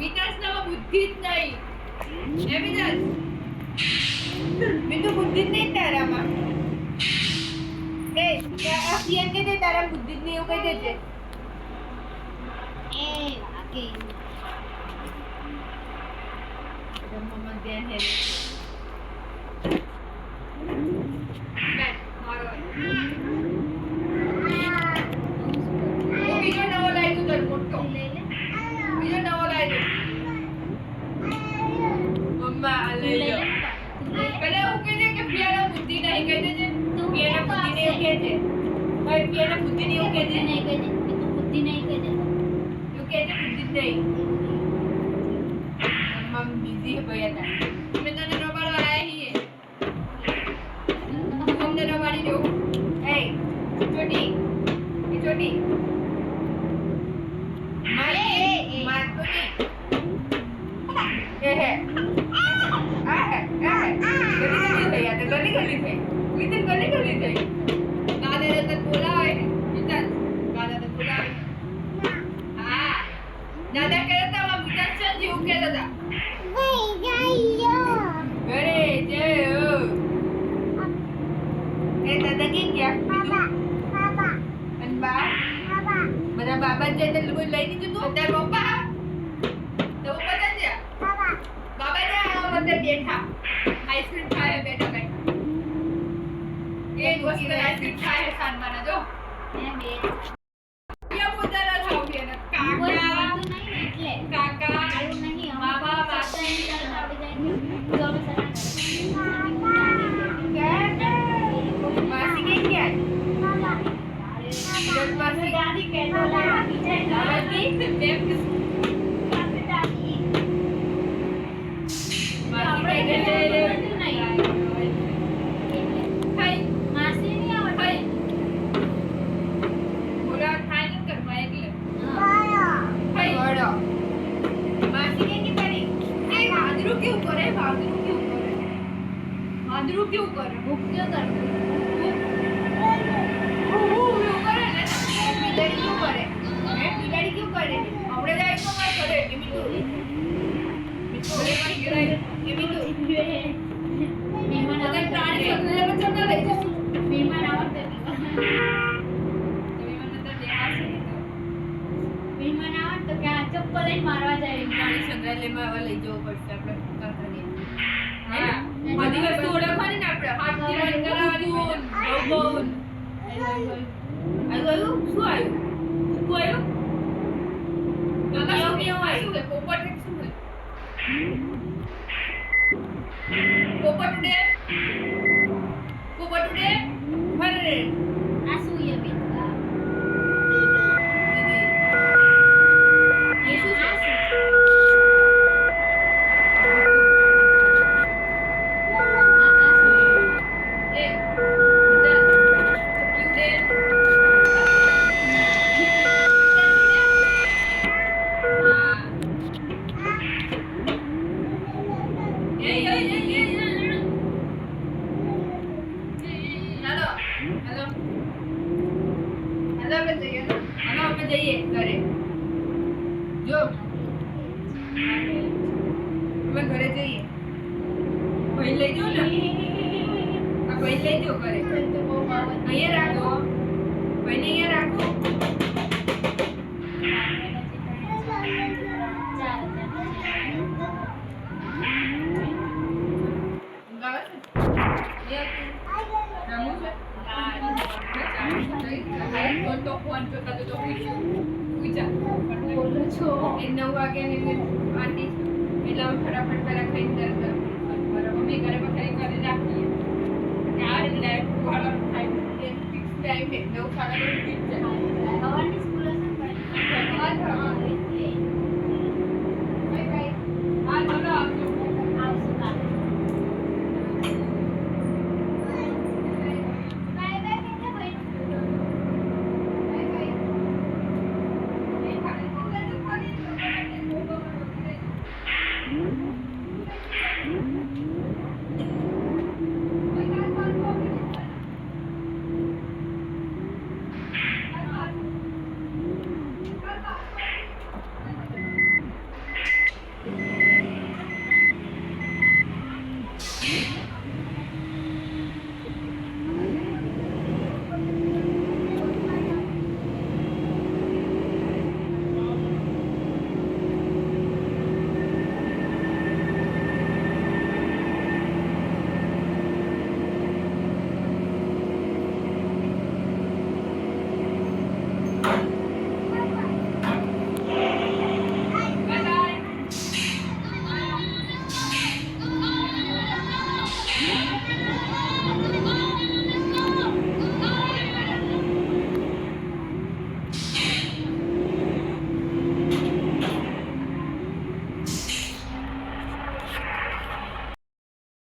વિકાસનામાં બુદ્ધિ જ નહીં. એ વિકાસ બિંદુ બુદ્ધિ જ નહીં તારામાં. એ આ પિયન કે દે તારા બુદ્ધિ જ નહીં એવું કહી દેજે. એ વાગે મમ્મા ધ્યાન હે. મારો બીજો નવો લાવી દઉં તાર મોટો. લે લે બીજો નવો લાવી દઉં. મમ્મા આ લઈ લો. પેલા એવું કહી દે કે પિયાનો બુદ્ધિ નહીં કહી દેજે. પિયાનો બુદ્ધિ નહીં એવું કહે છે. ભાઈ પિયાનો બુદ્ધિ નહીં એવું કહે છે. નહીં કહી દે તું બુદ્ધિ નહીં કહી દે એવું કહે છે બુદ્ધિ જ નહીં. મમ્મા બીજી હે ભાઈ હતા. મેં તને રબાડવા આયા છીએ. તમને રબાડી દઉં. એ ચોટી એ ચોટી મારે માર તો નહીં. એ હે આ હે ગલી થઈ આ તો ગલી થઈ. વિતન ગલી થઈ. દાદા ને તને બોલાવે. વિતન દાદા ને બોલાવે. હા દાદા કહેતા હતા વિતન છે જેવું કહેતા હતા. ઘરે જયો. એ દાદા કે ગયા અને બા બધા બાબા જે તને લઈ દીધું તું તાર પપ્પા તો પપ્પા ત્યાં ગયા બાબા ને અંદર બેઠા આઈસ્ક્રીમ ખાય બેઠા એ વસ્તુ આઈસ્ક્રીમ ખાય સાનમાના જો એને બે યા પોતાના થાવ કે કોઈ કાકા બોલતું નહીં એટલે કાકા એવું નહીં બાબા પાછા એની તરફ આવડી જાય જો અમે માસી કે ગયા મારી દાદી કહેતો લાવા બીજા દાદી બેક દાદી માસી કે હાય માસી નહીં આવડે હાય બોલા ખાઈ ન કરવા એટલે હાય વડો માસી કે તારી એ વાંદરું કેવું કરે વાંદરું કેવું કરે ભૂખ્યો કર એવું કરે ને બિલાડી કેવું કરે હે બિલાડી કેવું કરે આપણે જાય તો માર કરે કે મીઠું મીઠું લે માં ગરાય કે મીઠું મહેમાન બધા આવે પ્રાણી સગને બચ્ચા લઈ જશું મહેમાન આવડે તો મને તો દેવાશે મહેમાન આવે તો કે આ ચપ્પલ લઈને મારવા જાય પ્રાણી સંગ્રહાલયમાં હવે લઈ જવું પડશે આપણે કામ કરીએ હા બધી વસ્તુ ઓળખવાની ને આપણે હાથ જીવન કરાવવાની બહુ આ ગયું શું આવ્યું ઉભો આવ્યો કાકા શું કેવું આવ્યું કે પોપટ એક શું હોય પોપટ ઉડે ફરે આ શું એ બેટા દીદી એ શું છે એ બધા ચપલી ઉડે આપણે જઈએ ઘરે જો અમે ઘરે જઈએ ભાઈ લઈ જાઓ ને આ ભાઈ લઈ જાઓ ઘરે અહીંયા રાખો ભાઈને અહીંયા રાખો તો ફોન જોતા તો પૂછા બોલો છો એ 9 વાગ્યા ને આંટી એટલે અમે ફટાફટ પેલા ખાઈને તરત મારા મમ્મી ઘરે બખારી કરી રાખીએ કે આ રીતે ડાયરેક્ટ વાળા થાય એ ફિક્સ ટાઈમ છે 9 સાડા 9 ફિક્સ છે હવાની સ્કૂલ હશે હા